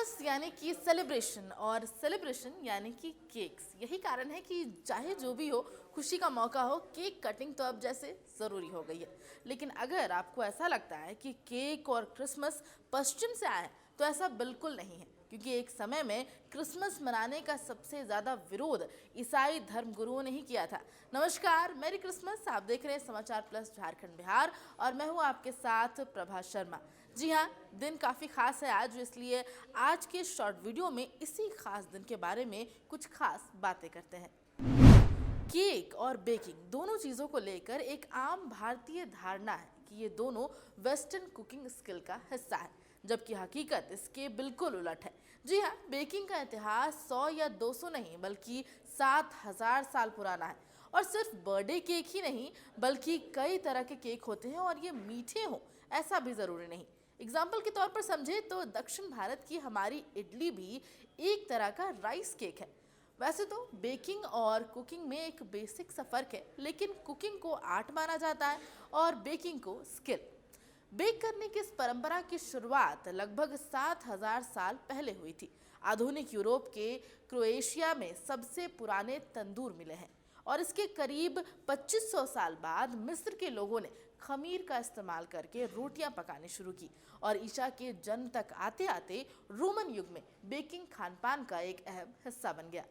Christmas यानी कि celebration और सेलिब्रेशन यानी कि केक्स। यही कारण है कि चाहे जो भी हो, खुशी का मौका हो, केक कटिंग तो अब जैसे ज़रूरी हो गई है। लेकिन अगर आपको ऐसा लगता है कि केक और क्रिसमस पश्चिम से आए, तो ऐसा बिल्कुल नहीं है, क्योंकि एक समय में क्रिसमस मनाने का सबसे ज़्यादा विरोध ईसाई धर्म गुरुओं ने ही किया था। नमस्कार, मेरी क्रिसमस, आप देख रहे हैं समाचार प्लस झारखंड बिहार और मैं हूँ आपके साथ प्रभा शर्मा। जी हाँ, दिन काफ़ी खास है आज, इसलिए आज के शॉर्ट वीडियो में इसी खास दिन के बारे में कुछ खास बातें करते हैं। केक और बेकिंग दोनों चीज़ों को लेकर एक आम भारतीय धारणा है कि ये दोनों वेस्टर्न कुकिंग स्किल का हिस्सा है, जबकि हकीकत इसके बिल्कुल उलट है। जी हाँ, बेकिंग का इतिहास 100 या 200 नहीं बल्कि 7000 साल पुराना है। और सिर्फ बर्थडे केक ही नहीं, बल्कि कई तरह के केक होते हैं और ये मीठे हों ऐसा भी ज़रूरी नहीं। एग्जाम्पल के तौर पर समझे तो दक्षिण भारत की हमारी इडली भी एक तरह का राइस केक है। वैसे तो बेकिंग और कुकिंग में एक बेसिक सा फर्क है, लेकिन कुकिंग को आर्ट माना जाता है और बेकिंग को स्किल। बेक करने की इस परंपरा की शुरुआत लगभग 7000 साल पहले हुई थी। आधुनिक यूरोप के क्रोएशिया में सबसे पुराने तंदूर मिले हैं और इसके करीब 2500 साल बाद मिस्र के लोगों ने खमीर का इस्तेमाल करके रोटियां पकानी शुरू की और ईसा के जन्म तक आते आते रोमन युग में बेकिंग खानपान का एक अहम हिस्सा बन गया।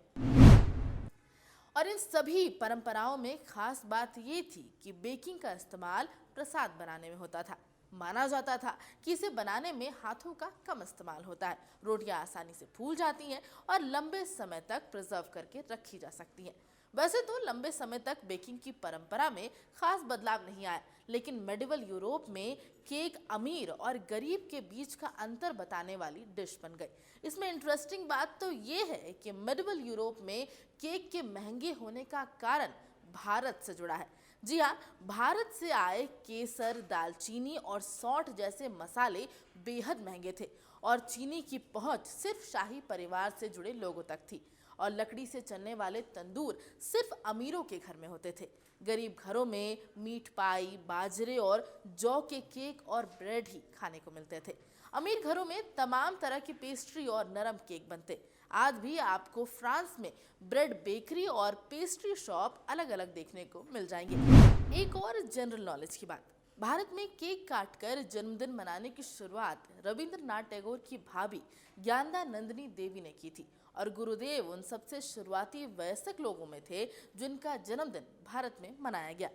और इन सभी परंपराओं में खास बात ये थी कि बेकिंग का इस्तेमाल प्रसाद बनाने में होता था। माना जाता था कि इसे बनाने में हाथों का कम इस्तेमाल होता है, रोटियां आसानी से फूल जाती हैं और लंबे समय तक प्रिजर्व करके रखी जा सकती हैं। वैसे तो लंबे समय तक बेकिंग की परंपरा में खास बदलाव नहीं आया, लेकिन मेडिवल यूरोप में केक अमीर और गरीब के बीच का अंतर बताने वाली डिश बन गई। इसमें इंटरेस्टिंग बात तो ये है कि मेडिवल यूरोप में केक के महंगे होने का कारण भारत से जुड़ा है। जी हाँ, भारत से आए केसर, दालचीनी और सौंठ जैसे मसाले बेहद महंगे थे और चीनी की पहुंच सिर्फ शाही परिवार से जुड़े लोगों तक थी। और लकड़ी से चलने वाले तंदूर सिर्फ अमीरों के घर में होते थे। गरीब घरों में मीट पाई, बाजरे और जौ के केक और ब्रेड ही खाने को मिलते थे। अमीर घरों में तमाम तरह की पेस्ट्री और नरम केक बनते। आज भी आपको फ्रांस में ब्रेड बेकरी और पेस्ट्री शॉप अलग अलग देखने को मिल जाएंगे। एक और जनरल नॉलेज की बात, भारत में केक काटकर जन्मदिन मनाने की शुरुआत रविंद्रनाथ टैगोर की भाभी ज्ञानदा नंदिनी देवी ने की थी और गुरुदेव उन सबसे शुरुआती वयस्क लोगों में थे जिनका जन्मदिन भारत में मनाया गया।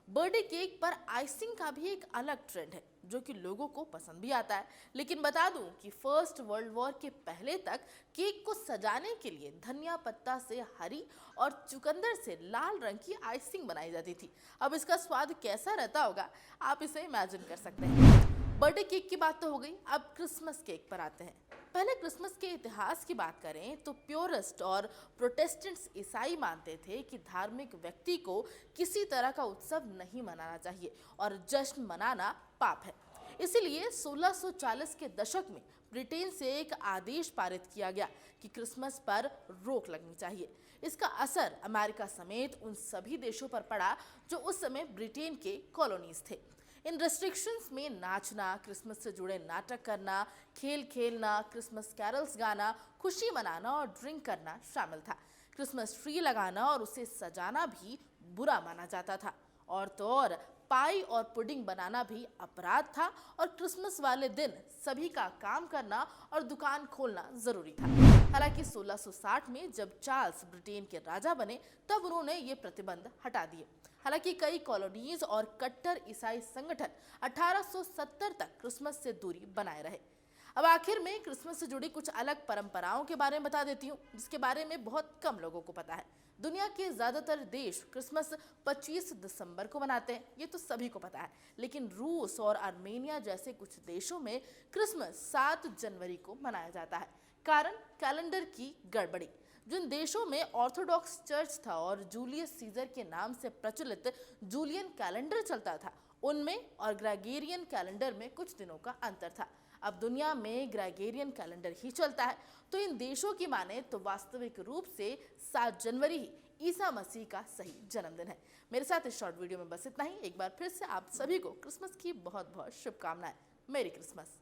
बर्थडे केक पर आइसिंग का भी एक अलग ट्रेंड है जो कि लोगों को पसंद भी आता है, लेकिन बता दूं कि फर्स्ट वर्ल्ड वॉर के पहले तक केक को सजाने के लिए धनिया पत्ता से हरी और चुकंदर से लाल रंग की आइसिंग बनाई जाती थी। अब इसका स्वाद कैसा रहता होगा, आप इसे इमेजिन कर सकते हैं। बर्थडे केक की बात तो हो गई, अब क्रिसमस केक पर आते हैं। पहले क्रिसमस के इतिहास की बात करें तो प्योरिस्ट और प्रोटेस्टेंट्स ईसाई मानते थे कि धार्मिक व्यक्ति को किसी तरह का उत्सव नहीं मनाना चाहिए और जश्न मनाना पाप है। इसीलिए 1640 के दशक में ब्रिटेन से एक आदेश पारित किया गया कि क्रिसमस पर रोक लगनी चाहिए। इसका असर अमेरिका समेत उन सभी देशों पर पड़ा जो उस समय ब्रिटेन के कॉलोनीज थे। इन रेस्ट्रिक्शंस में नाचना, क्रिसमस से जुड़े नाटक करना, खेल खेलना, क्रिसमस कैरल्स गाना, खुशी मनाना और ड्रिंक करना शामिल था। क्रिसमस ट्री लगाना और उसे सजाना भी बुरा माना जाता था। और तो और पाई और पुडिंग बनाना भी अपराध था और क्रिसमस वाले दिन सभी का काम करना और दुकान खोलना जरूरी था। हालांकि 1660 में जब चार्ल्स ब्रिटेन के राजा बने तब उन्होंने ये प्रतिबंध हटा दिए। हालांकि कई कॉलोनीज और कट्टर ईसाई संगठन 1870 तक क्रिसमस से दूरी बनाए रहे। अब आखिर में क्रिसमस से जुड़ी कुछ अलग परंपराओं के बारे में बता देती हूँ, जिसके बारे में बहुत कम लोगों को पता है। दुनिया के ज्यादातर देश क्रिसमस 25 दिसंबर को मनाते हैं, ये तो सभी को पता है, लेकिन रूस और आर्मेनिया जैसे कुछ देशों में क्रिसमस 7 जनवरी को मनाया जाता है। कारण कैलेंडर की गड़बड़ी। जिन देशों में ऑर्थोडॉक्स चर्च था और जूलियस सीजर के नाम से प्रचलित जूलियन कैलेंडर चलता था, उनमें और ग्रेगोरियन कैलेंडर में कुछ दिनों का अंतर था। अब दुनिया में ग्रेगोरियन कैलेंडर ही चलता है, तो इन देशों की माने तो वास्तविक रूप से 7 जनवरी ही ईसा मसीह का सही जन्मदिन है। मेरे साथ इस शॉर्ट वीडियो में बस इतना ही। एक बार फिर से आप सभी को क्रिसमस की बहुत बहुत शुभकामनाएं। मेरी क्रिसमस।